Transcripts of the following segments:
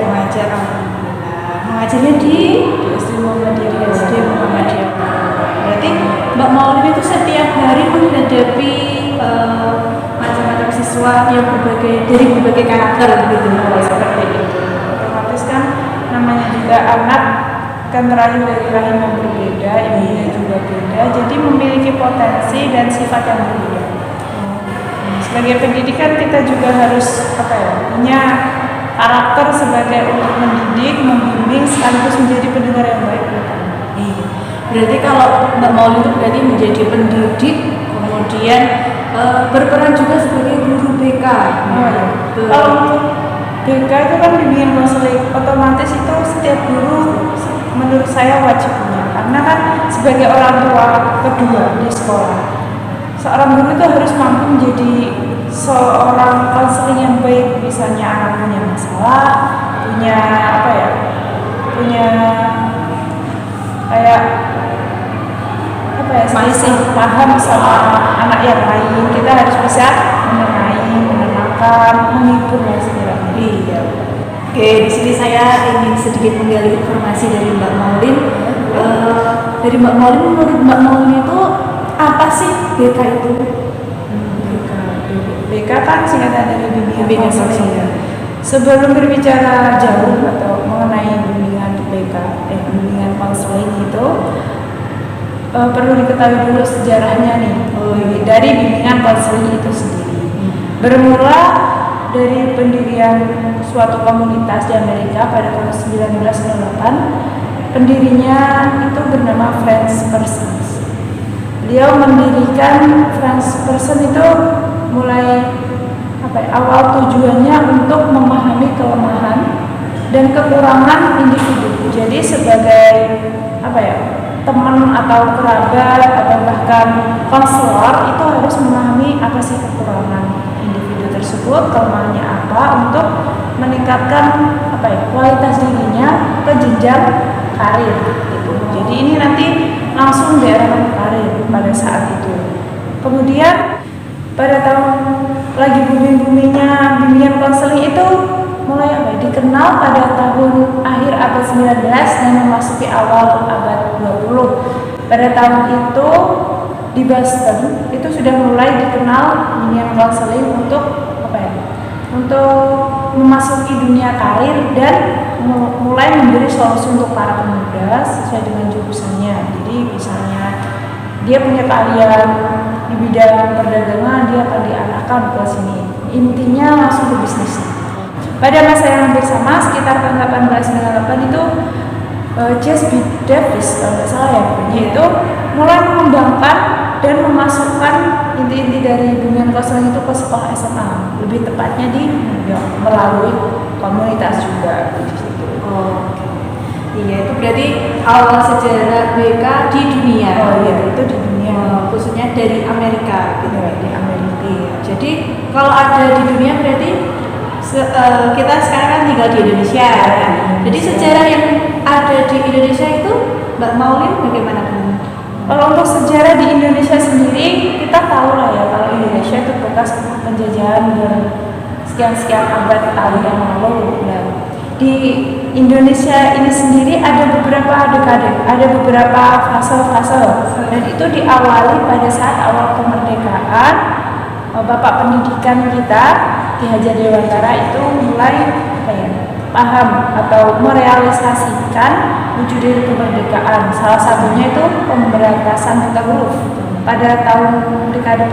mengajar, alhamdulillah. Mengajarnya di SD Muhammadiyah. SD Muhammadiyah. Berarti Mbak Maulin itu setiap hari menghadapi macam-macam siswa yang dari berbagai karakter gitu, seperti itu. Otomatis kan namanya juga anak kan terlahir dari rahim yang berbeda, ibunya juga beda, jadi memiliki potensi dan sifat yang berbeda. Sebagai pendidikan kita juga harus punya karakter sebagai untuk mendidik, membimbing sekaligus menjadi pendengar yang baik. Iya. Berarti kalau Mbak Maulin itu berarti menjadi pendidik, kemudian berperan juga sebagai guru BK. Kalau BK itu kan bimbingan konseling, otomatis itu setiap guru menurut saya wajib punya, karena kan sebagai orang tua kedua di sekolah, seorang guru itu harus mampu menjadi seorang konseling yang baik. Misalnya anak punya masalah, punya masih paham sama anak yang lain, kita harus bisa menenangkan, menghibur dan sebagainya. Iya. Oke, di sini saya ingin sedikit menggali informasi dari Mbak Maulin. Dari Mbak Maulin, menurut Mbak Maulin itu apa sih BK itu? BK kan singkatan dari bimbingan konseling. Ya. Sebelum berbicara jauh atau mengenai bimbingan BK, bimbingan konseling itu perlu diketahui dulu sejarahnya nih. Dari bimbingan konseling itu sendiri. Bermula dari pendirian suatu komunitas di Amerika pada tahun 1908, pendirinya itu bernama Franz Person. Beliau mendirikan Franz Person itu mulai awal tujuannya untuk memahami kelemahan dan kekurangan individu. Jadi sebagai teman atau kerabat atau bahkan konselor itu harus memahami apa sih kekurangan individu tersebut, kelemahannya apa, untuk meningkatkan kualitas dirinya ke jenjang karir gitu. Jadi ini nanti langsung daerah karir pada saat itu. Kemudian pada tahun lagi booming-boomingnya bimbingan konseling itu mulai dikenal pada tahun akhir abad 19 dan memasuki awal abad 20. Pada tahun itu di Boston itu sudah mulai dikenal bimbingan konseling untuk memasuki dunia karir dan mulai memberi solusi untuk para pemuda sesuai dengan jurusannya. Jadi misalnya dia punya keahlian di bidang perdagangan, dia akan diarahkan ke sini. Intinya langsung ke bisnis. Pada masa yang hampir sama, sekitar tahun 1898 itu Jas B. Davis, kalau tidak salah ya, yaitu mulai mengembangkan dan memasukkan inti-inti dari bimbingan konseling itu ke sekolah SMA, lebih tepatnya di New York, melalui komunitas juga di situ. Iya, itu berarti awal sejarah BK di dunia. Itu di dunia, khususnya dari Amerika gitu. Di Amerika. Jadi kalau ada di dunia berarti kita sekarang kan tinggal di Indonesia kan? Jadi sejarah yang ada di Indonesia itu Mbak Maulin bagaimana? Kalau untuk sejarah di Indonesia sendiri, kita tahu lah ya kalau Indonesia itu bekas penjajahan dan sekian abad tahun yang lalu. Nah, di Indonesia ini sendiri ada beberapa dekade, ada beberapa fase-fase, dan itu diawali pada saat awal kemerdekaan. Bapak pendidikan kita Ki Hajar Dewantara itu mulai paham atau merealisasikan wujud dari kemerdekaan. Salah satunya itu pemberantasan buta huruf pada tahun dekade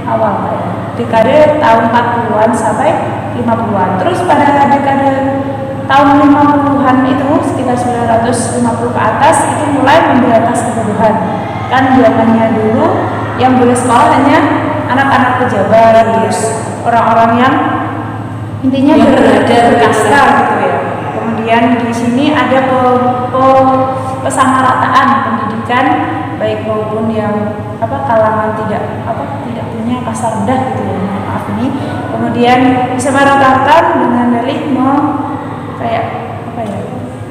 awal, dekade tahun 40-an sampai 50-an. Terus pada dekade tahun 50-an itu sekitar 950 ke atas itu mulai memberantas kebodohan. Kan zamannya dulu yang boleh sekolah hanya anak-anak pejabat, terus orang-orang yang intinya berkasta gitu ya. Kemudian di sini ada pesamarataan pendidikan baik maupun yang kalangan tidak punya kasta rendah gitu ya, maaf ini. Kemudian disamaratakan dengan dalih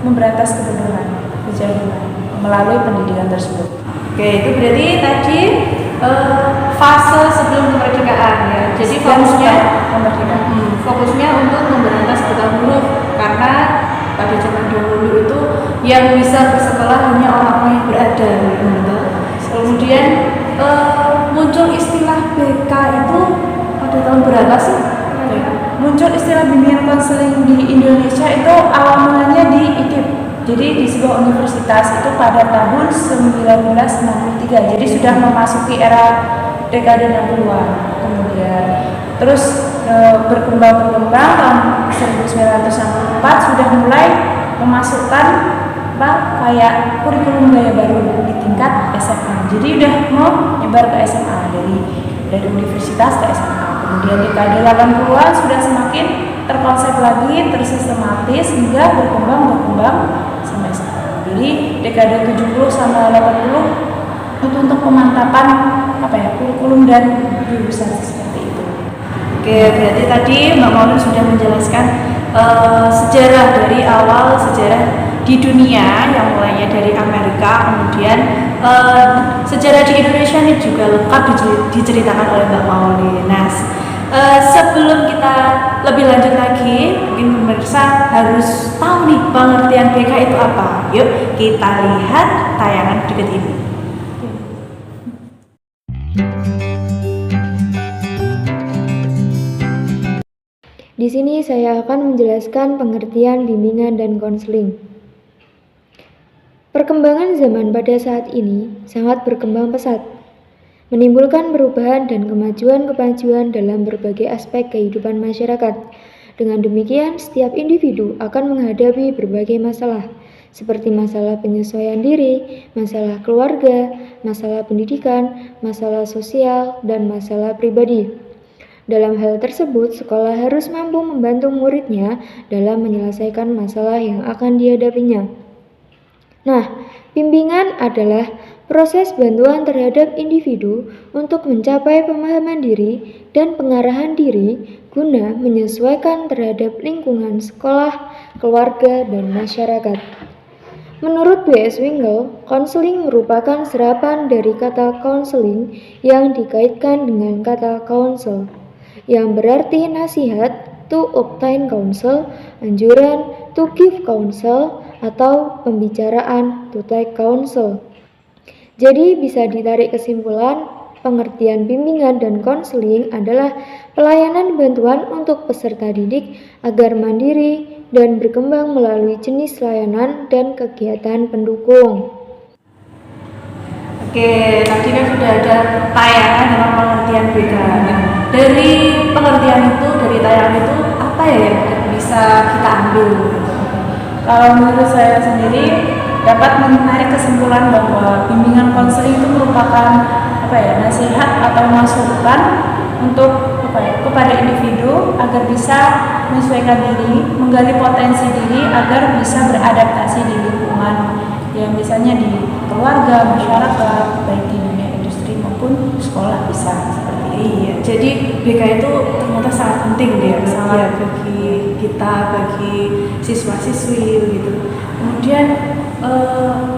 memberantas kebodohan, kejahilan melalui pendidikan tersebut. Oke, itu berarti tadi fase sebelum kemerdekaan ya. Jadi fokusnya untuk memberantas buta huruf, karena yang bisa bersekolah hanya orang-orang yang berada gitu. Kemudian muncul istilah BK itu pada tahun berapa sih? Muncul istilah bimbingan konseling di Indonesia itu awal mulanya di IKIP. Jadi di sebuah universitas itu pada tahun 1963. Jadi sudah memasuki era dekade 60-an. Kemudian terus berkembang tahun 1964 sudah mulai memasukkan kayak kurikulum gaya baru di tingkat SMA. Jadi udah mau nyebar ke SMA dari universitas ke SMA. Kemudian dekade 80-an sudah semakin terkonsep lagi, tersistematis hingga berkembang sampai sekarang. Jadi dekade 70 sampai 80 itu untuk pemantapan kurikulum dan jurusan seperti itu. Oke, berarti tadi Mbak Maulin sudah menjelaskan sejarah dari awal sejarah di dunia yang mulainya dari Amerika, kemudian sejarah di Indonesia ini juga lengkap diceritakan oleh Mbak Maulin. Nah, sebelum kita lebih lanjut lagi, mungkin pemirsa harus tahu nih pengertian BK itu apa. Yuk kita lihat tayangan berikut ini. Di sini saya akan menjelaskan pengertian bimbingan dan konseling. Perkembangan zaman pada saat ini sangat berkembang pesat, menimbulkan perubahan dan kemajuan dalam berbagai aspek kehidupan masyarakat. Dengan demikian, setiap individu akan menghadapi berbagai masalah, seperti masalah penyesuaian diri, masalah keluarga, masalah pendidikan, masalah sosial, dan masalah pribadi. Dalam hal tersebut, sekolah harus mampu membantu muridnya dalam menyelesaikan masalah yang akan dihadapinya. Nah, bimbingan adalah proses bantuan terhadap individu untuk mencapai pemahaman diri dan pengarahan diri guna menyesuaikan terhadap lingkungan sekolah, keluarga, dan masyarakat. Menurut W.S. Winkel, konseling merupakan serapan dari kata counseling yang dikaitkan dengan kata counsel, yang berarti nasihat, to obtain counsel, anjuran, to give counsel, atau pembicaraan, to take counsel. Jadi bisa ditarik kesimpulan, pengertian bimbingan dan konseling adalah pelayanan bantuan untuk peserta didik agar mandiri dan berkembang melalui jenis layanan dan kegiatan pendukung. Oke, tadi kan sudah ada tayangan dengan pengertian BK. Dari pengertian itu, dari tayangan itu, apa ya yang bisa kita ambil? Kalau menurut saya sendiri dapat menarik kesimpulan bahwa bimbingan konseling itu merupakan nasihat atau masukan untuk kepada individu agar bisa menyesuaikan diri, menggali potensi diri agar bisa beradaptasi di lingkungan yang misalnya di keluarga, masyarakat, baik di dunia industri maupun sekolah bisa seperti itu. Iya, jadi BK itu ternyata sangat penting ya, sangat bagi kita, bagi siswa-siswi gitu. Kemudian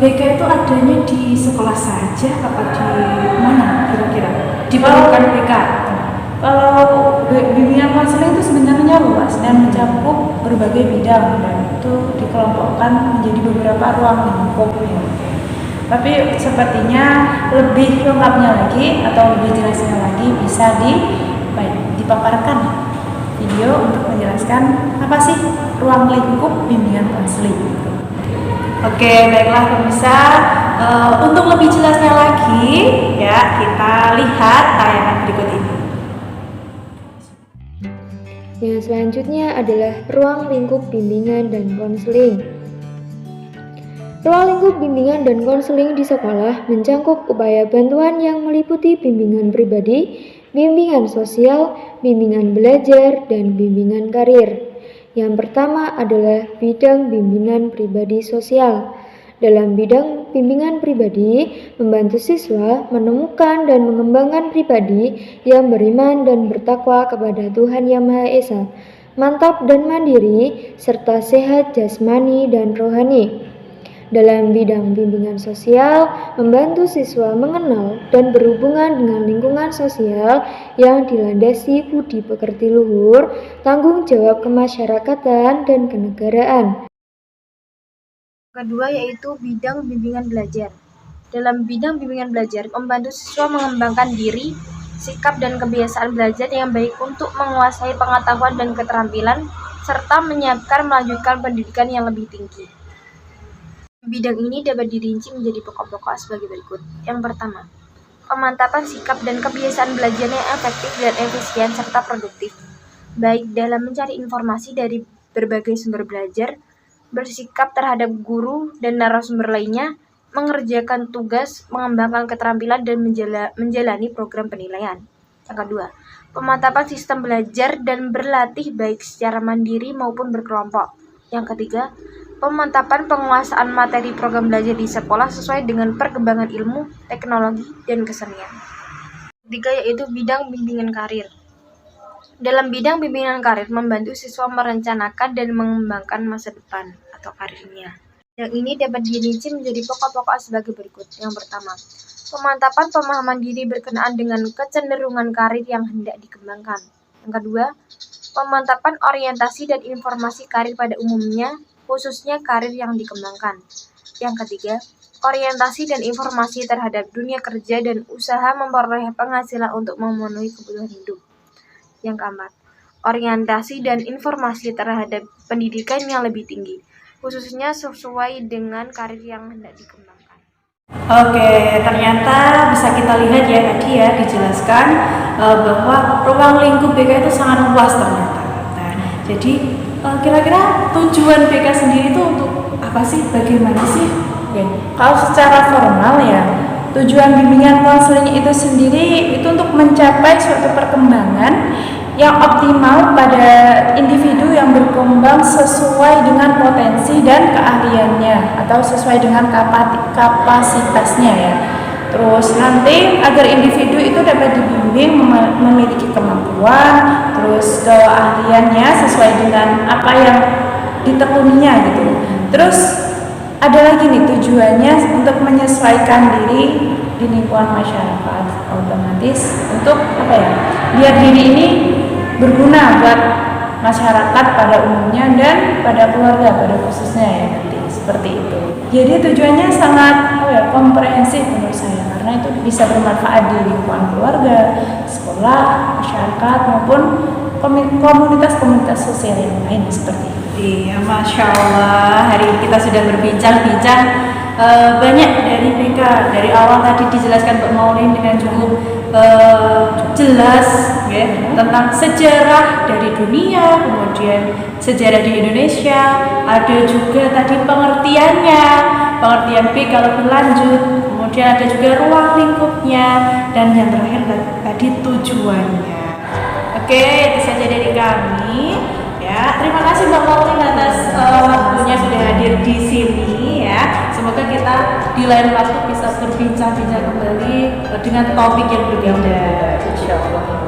BK itu adanya di sekolah saja apa di mana kira-kira? Diperlukan BK? Kalau bimbingan konseling itu sebenarnya luas dan mencakup berbagai bidang dan itu dikelompokkan menjadi beberapa ruang lingkup. Tapi sepertinya lebih lengkapnya lagi atau lebih jelasnya lagi bisa dipaparkan video untuk menjelaskan apa sih ruang lingkup bimbingan konseling. Oke, baiklah pemirsa, untuk lebih jelasnya lagi ya kita lihat tayangan berikut ini. Yang selanjutnya adalah ruang lingkup bimbingan dan konseling. Ruang lingkup bimbingan dan konseling di sekolah mencakup upaya bantuan yang meliputi bimbingan pribadi, bimbingan sosial, bimbingan belajar, dan bimbingan karir. Yang pertama adalah bidang bimbingan pribadi sosial. Dalam bidang bimbingan pribadi, membantu siswa menemukan dan mengembangkan pribadi yang beriman dan bertakwa kepada Tuhan Yang Maha Esa, mantap dan mandiri, serta sehat jasmani dan rohani. Dalam bidang bimbingan sosial, membantu siswa mengenal dan berhubungan dengan lingkungan sosial yang dilandasi budi pekerti luhur, tanggung jawab kemasyarakatan, dan kenegaraan. Kedua yaitu bidang bimbingan belajar. Dalam bidang bimbingan belajar, membantu siswa mengembangkan diri, sikap dan kebiasaan belajar yang baik untuk menguasai pengetahuan dan keterampilan, serta menyiapkan melanjutkan pendidikan yang lebih tinggi. Bidang ini dapat dirinci menjadi pokok-pokok sebagai berikut. Yang pertama, pemantapan sikap dan kebiasaan belajar yang efektif dan efisien serta produktif, baik dalam mencari informasi dari berbagai sumber belajar, bersikap terhadap guru dan narasumber lainnya, mengerjakan tugas, mengembangkan keterampilan, dan menjalani program penilaian. Yang kedua, pemantapan sistem belajar dan berlatih baik secara mandiri maupun berkelompok. Yang ketiga, pemantapan penguasaan materi program belajar di sekolah sesuai dengan perkembangan ilmu, teknologi, dan kesenian. Ketiga yaitu bidang bimbingan karir. Dalam bidang bimbingan karir, membantu siswa merencanakan dan mengembangkan masa depan atau karirnya. Yang ini dapat dirinci menjadi pokok-pokok sebagai berikut. Yang pertama, pemantapan pemahaman diri berkenaan dengan kecenderungan karir yang hendak dikembangkan. Yang kedua, pemantapan orientasi dan informasi karir pada umumnya, khususnya karir yang dikembangkan. Yang ketiga, orientasi dan informasi terhadap dunia kerja dan usaha memperoleh penghasilan untuk memenuhi kebutuhan hidup. Yang keempat, orientasi dan informasi terhadap pendidikan yang lebih tinggi, khususnya sesuai dengan karir yang hendak dikembangkan. Oke, ternyata bisa kita lihat ya tadi ya dijelaskan bahwa ruang lingkup BK itu sangat luas ternyata. Nah, jadi kira-kira tujuan BK sendiri itu untuk apa sih? Bagaimana sih? Oke. Kalau secara formal ya, tujuan bimbingan konseling itu sendiri itu untuk mencapai suatu perkembangan yang optimal pada individu yang berkembang sesuai dengan potensi dan keahliannya atau sesuai dengan kapasitasnya ya. Terus nanti agar individu itu dapat dibimbing memiliki kemampuan, terus keahliannya sesuai dengan apa yang ditekuninya gitu. Terus ada lagi nih tujuannya untuk menyesuaikan diri di lingkungan masyarakat, otomatis untuk apa ya, biar diri ini berguna buat masyarakat pada umumnya dan pada keluarga pada khususnya ya nanti seperti itu. Jadi tujuannya sangat komprehensif menurut saya karena itu bisa bermanfaat di lingkungan keluarga, sekolah, masyarakat maupun komunitas-komunitas sosial yang lain seperti itu. Iya, Masya Allah, hari ini kita sudah berbincang-bincang banyak dari BK. Dari awal tadi dijelaskan Mbak Maulin dengan cukup jelas ya, tentang sejarah dari dunia, kemudian sejarah di Indonesia, ada juga tadi pengertiannya, pengertian BK lebih lanjut, kemudian ada juga ruang lingkupnya, dan yang terakhir tadi tujuannya. Oke, itu saja dari kami. Ya, terima kasih Mbak Maulin atas waktunya sudah hadir di sini ya. Semoga kita di lain waktu bisa berbincang-bincang kembali dengan topik yang berbeda. Insyaallah.